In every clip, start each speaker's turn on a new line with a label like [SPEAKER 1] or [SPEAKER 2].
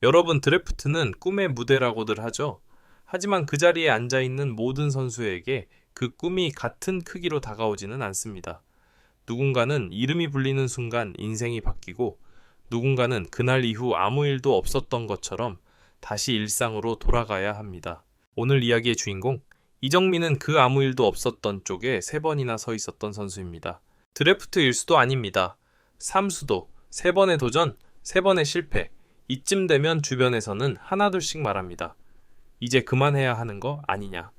[SPEAKER 1] 여러분, 드래프트는 꿈의 무대라고들 하죠. 하지만 그 자리에 앉아있는 모든 선수에게 그 꿈이 같은 크기로 다가오지는 않습니다. 누군가는 이름이 불리는 순간 인생이 바뀌고, 누군가는 그날 이후 아무 일도 없었던 것처럼 다시 일상으로 돌아가야 합니다. 오늘 이야기의 주인공, 이정민은 그 아무 일도 없었던 쪽에 3번이나 서 있었던 선수입니다. 드래프트 일수도 아닙니다. 삼수도, 3번의 도전, 3번의 실패. 이쯤 되면 주변에서는 하나둘씩 말합니다. 이제 그만해야 하는 거 아니냐.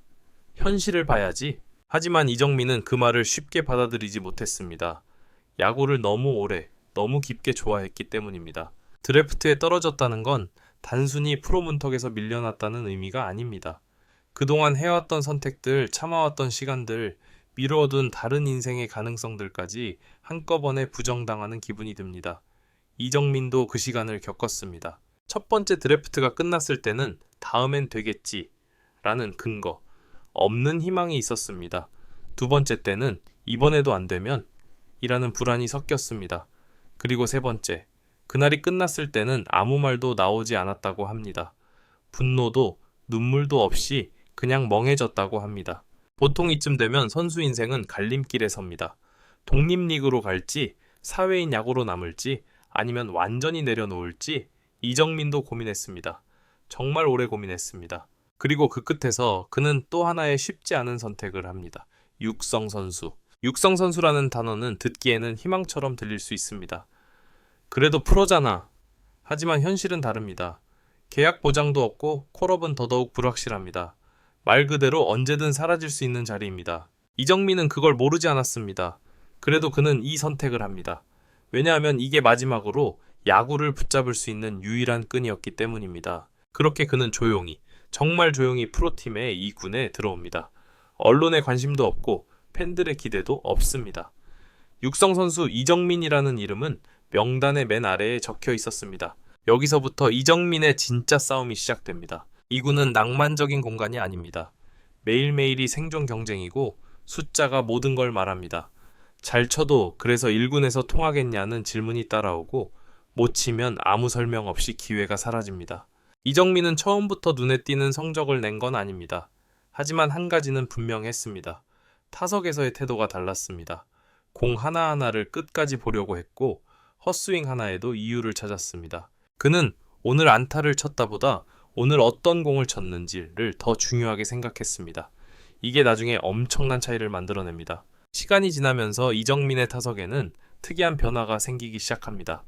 [SPEAKER 1] 현실을 봐야지. 하지만 이정민은 그 말을 쉽게 받아들이지 못했습니다. 야구를 너무 오래, 너무 깊게 좋아했기 때문입니다. 드래프트에 떨어졌다는 건 단순히 프로 문턱에서 밀려났다는 의미가 아닙니다. 그동안 해왔던 선택들, 참아왔던 시간들, 미뤄둔 다른 인생의 가능성들까지 한꺼번에 부정당하는 기분이 듭니다. 이정민도 그 시간을 겪었습니다. 첫 번째 드래프트가 끝났을 때는 다음엔 되겠지 라는 근거, 없는 희망이 있었습니다. 두 번째 때는 이번에도 안 되면 이라는 불안이 섞였습니다. 그리고 세 번째, 그날이 끝났을 때는 아무 말도 나오지 않았다고 합니다. 분노도 눈물도 없이 그냥 멍해졌다고 합니다. 보통 이쯤 되면 선수 인생은 갈림길에 섭니다. 독립리그로 갈지, 사회인 야구로 남을지, 아니면 완전히 내려놓을지 이정민도 고민했습니다. 정말 오래 고민했습니다. 그리고 그 끝에서 그는 또 하나의 쉽지 않은 선택을 합니다. 육성 선수. 육성 선수라는 단어는 듣기에는 희망처럼 들릴 수 있습니다. 그래도 프로잖아. 하지만 현실은 다릅니다. 계약 보장도 없고 콜업은 더더욱 불확실합니다. 말 그대로 언제든 사라질 수 있는 자리입니다. 이정민은 그걸 모르지 않았습니다. 그래도 그는 이 선택을 합니다. 왜냐하면 이게 마지막으로 야구를 붙잡을 수 있는 유일한 끈이었기 때문입니다. 그렇게 그는 조용히, 정말 조용히 프로팀의 이 군에 들어옵니다. 언론의 관심도 없고 팬들의 기대도 없습니다. 육성 선수 이정민이라는 이름은 명단의 맨 아래에 적혀 있었습니다. 여기서부터 이정민의 진짜 싸움이 시작됩니다. 이 군은 낭만적인 공간이 아닙니다. 매일매일이 생존 경쟁이고 숫자가 모든 걸 말합니다. 잘 쳐도 그래서 1군에서 통하겠냐는 질문이 따라오고 못 치면 아무 설명 없이 기회가 사라집니다. 이정민은 처음부터 눈에 띄는 성적을 낸 건 아닙니다. 하지만 한 가지는 분명했습니다. 타석에서의 태도가 달랐습니다. 공 하나하나를 끝까지 보려고 했고 헛스윙 하나에도 이유를 찾았습니다. 그는 오늘 안타를 쳤다보다 오늘 어떤 공을 쳤는지를 더 중요하게 생각했습니다. 이게 나중에 엄청난 차이를 만들어냅니다. 시간이 지나면서 이정민의 타석에는 특이한 변화가 생기기 시작합니다.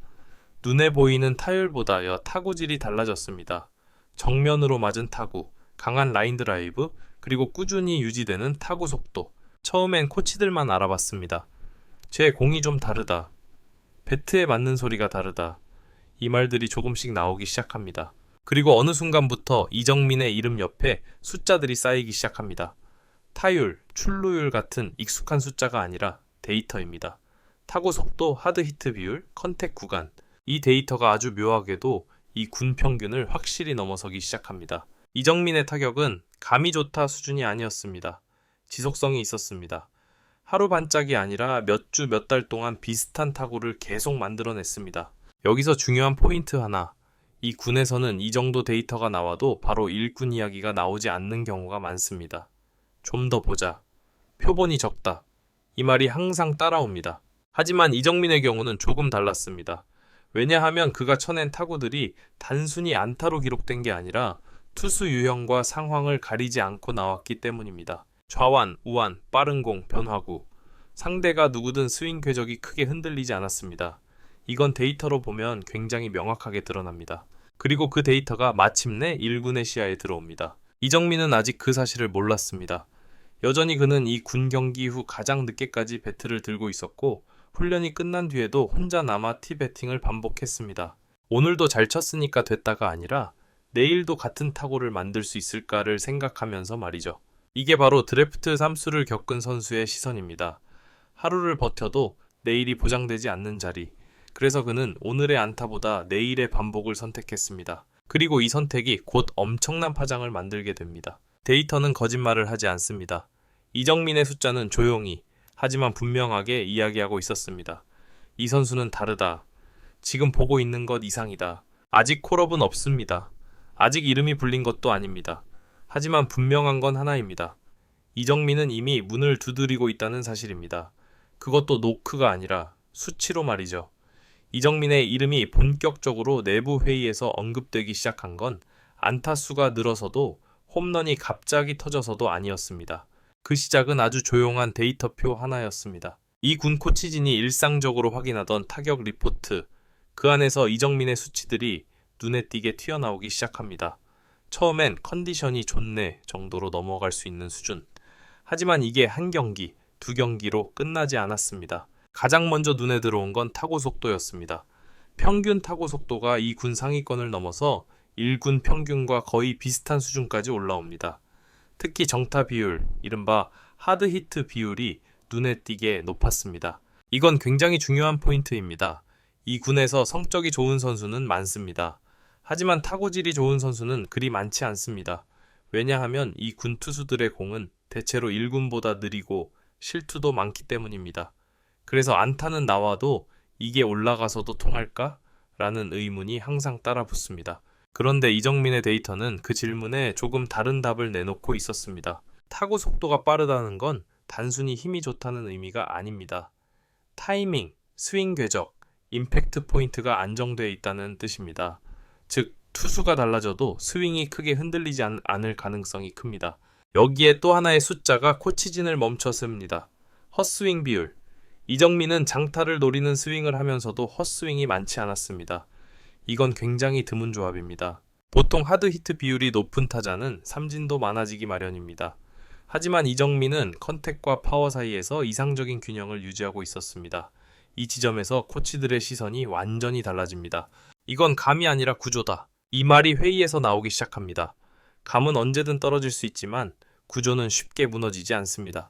[SPEAKER 1] 눈에 보이는 타율보다 타구질이 달라졌습니다. 정면으로 맞은 타구, 강한 라인 드라이브, 그리고 꾸준히 유지되는 타구 속도. 처음엔 코치들만 알아봤습니다. 제 공이 좀 다르다. 배트에 맞는 소리가 다르다. 이 말들이 조금씩 나오기 시작합니다. 그리고 어느 순간부터 이정민의 이름 옆에 숫자들이 쌓이기 시작합니다. 타율, 출루율 같은 익숙한 숫자가 아니라 데이터입니다. 타구 속도, 하드 히트 비율, 컨택 구간. 이 데이터가 아주 묘하게도 이 군 평균을 확실히 넘어서기 시작합니다. 이정민의 타격은 감이 좋다 수준이 아니었습니다. 지속성이 있었습니다. 하루 반짝이 아니라 몇 주 몇 달 동안 비슷한 타구를 계속 만들어냈습니다. 여기서 중요한 포인트 하나. 이 군에서는 이 정도 데이터가 나와도 바로 일군 이야기가 나오지 않는 경우가 많습니다. 좀 더 보자. 표본이 적다. 이 말이 항상 따라옵니다. 하지만 이정민의 경우는 조금 달랐습니다. 왜냐하면 그가 쳐낸 타구들이 단순히 안타로 기록된 게 아니라 투수 유형과 상황을 가리지 않고 나왔기 때문입니다. 좌완, 우완, 빠른 공, 변화구. 상대가 누구든 스윙 궤적이 크게 흔들리지 않았습니다. 이건 데이터로 보면 굉장히 명확하게 드러납니다. 그리고 그 데이터가 마침내 1군의 시야에 들어옵니다. 이정민은 아직 그 사실을 몰랐습니다. 여전히 그는 이 군 경기 후 가장 늦게까지 배트를 들고 있었고 훈련이 끝난 뒤에도 혼자 남아 티배팅을 반복했습니다. 오늘도 잘 쳤으니까 됐다가 아니라 내일도 같은 타구를 만들 수 있을까를 생각하면서 말이죠. 이게 바로 드래프트 3수를 겪은 선수의 시선입니다. 하루를 버텨도 내일이 보장되지 않는 자리. 그래서 그는 오늘의 안타보다 내일의 반복을 선택했습니다. 그리고 이 선택이 곧 엄청난 파장을 만들게 됩니다. 데이터는 거짓말을 하지 않습니다. 이정민의 숫자는 조용히 하지만 분명하게 이야기하고 있었습니다. 이 선수는 다르다. 지금 보고 있는 것 이상이다. 아직 콜업은 없습니다. 아직 이름이 불린 것도 아닙니다. 하지만 분명한 건 하나입니다. 이정민은 이미 문을 두드리고 있다는 사실입니다. 그것도 노크가 아니라 수치로 말이죠. 이정민의 이름이 본격적으로 내부 회의에서 언급되기 시작한 건 안타수가 늘어서도 홈런이 갑자기 터져서도 아니었습니다. 그 시작은 아주 조용한 데이터표 하나였습니다. 이 군 코치진이 일상적으로 확인하던 타격 리포트, 그 안에서 이정민의 수치들이 눈에 띄게 튀어나오기 시작합니다. 처음엔 컨디션이 좋네 정도로 넘어갈 수 있는 수준. 하지만 이게 한 경기, 두 경기로 끝나지 않았습니다. 가장 먼저 눈에 들어온 건 타구 속도였습니다. 평균 타구 속도가 이 군 상위권을 넘어서 1군 평균과 거의 비슷한 수준까지 올라옵니다. 특히 정타 비율, 이른바 하드 히트 비율이 눈에 띄게 높았습니다. 이건 굉장히 중요한 포인트입니다. 이 군에서 성적이 좋은 선수는 많습니다. 하지만 타구질이 좋은 선수는 그리 많지 않습니다. 왜냐하면 이 군 투수들의 공은 대체로 1군보다 느리고 실투도 많기 때문입니다. 그래서 안타는 나와도 이게 올라가서도 통할까? 라는 의문이 항상 따라붙습니다. 그런데 이정민의 데이터는 그 질문에 조금 다른 답을 내놓고 있었습니다. 타구 속도가 빠르다는 건 단순히 힘이 좋다는 의미가 아닙니다. 타이밍, 스윙 궤적, 임팩트 포인트가 안정되어 있다는 뜻입니다. 즉, 투수가 달라져도 스윙이 크게 흔들리지 않을 가능성이 큽니다. 여기에 또 하나의 숫자가 코치진을 멈췄습니다. 헛스윙 비율. 이정민은 장타를 노리는 스윙을 하면서도 헛스윙이 많지 않았습니다. 이건 굉장히 드문 조합입니다. 보통 하드 히트 비율이 높은 타자는 삼진도 많아지기 마련입니다. 하지만 이정민은 컨택과 파워 사이에서 이상적인 균형을 유지하고 있었습니다. 이 지점에서 코치들의 시선이 완전히 달라집니다. 이건 감이 아니라 구조다. 이 말이 회의에서 나오기 시작합니다. 감은 언제든 떨어질 수 있지만 구조는 쉽게 무너지지 않습니다.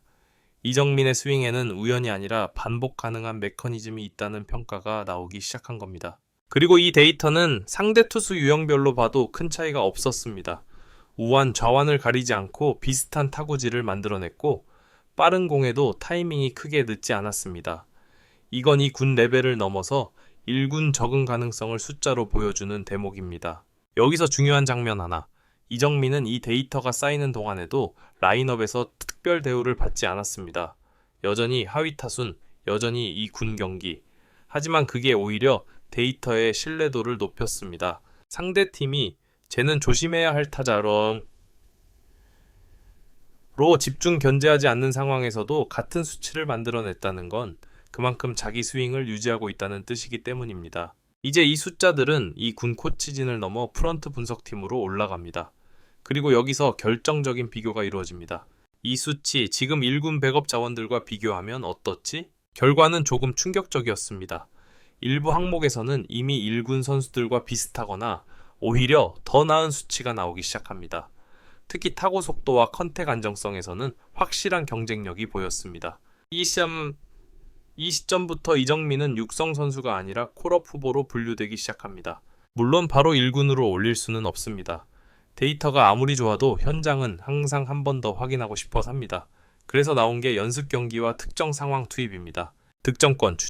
[SPEAKER 1] 이정민의 스윙에는 우연이 아니라 반복 가능한 메커니즘이 있다는 평가가 나오기 시작한 겁니다. 그리고 이 데이터는 상대 투수 유형별로 봐도 큰 차이가 없었습니다. 우완, 좌완을 가리지 않고 비슷한 타구질을 만들어냈고 빠른 공에도 타이밍이 크게 늦지 않았습니다. 이건 이 군 레벨을 넘어서 1군 적응 가능성을 숫자로 보여주는 대목입니다. 여기서 중요한 장면 하나. 이정민은 이 데이터가 쌓이는 동안에도 라인업에서 특별 대우를 받지 않았습니다. 여전히 하위 타순, 여전히 이 군 경기. 하지만 그게 오히려 데이터의 신뢰도를 높였습니다. 상대팀이 쟤는 조심해야 할 타자로 집중 견제하지 않는 상황에서도 같은 수치를 만들어냈다는 건 그만큼 자기 스윙을 유지하고 있다는 뜻이기 때문입니다. 이제 이 숫자들은 이 군 코치진을 넘어 프런트 분석팀으로 올라갑니다. 그리고 여기서 결정적인 비교가 이루어집니다. 이 수치 지금 1군 백업 자원들과 비교하면 어떻지? 결과는 조금 충격적이었습니다. 일부 항목에서는 이미 1군 선수들과 비슷하거나 오히려 더 나은 수치가 나오기 시작합니다. 특히 타구 속도와 컨택 안정성에서는 확실한 경쟁력이 보였습니다. 이 시점부터 이정민은 육성 선수가 아니라 콜업 후보로 분류되기 시작합니다. 물론 바로 1군으로 올릴 수는 없습니다. 데이터가 아무리 좋아도 현장은 항상 한 번 더 확인하고 싶어서 합니다. 그래서 나온 게 연습 경기와 특정 상황 투입입니다. 득점권,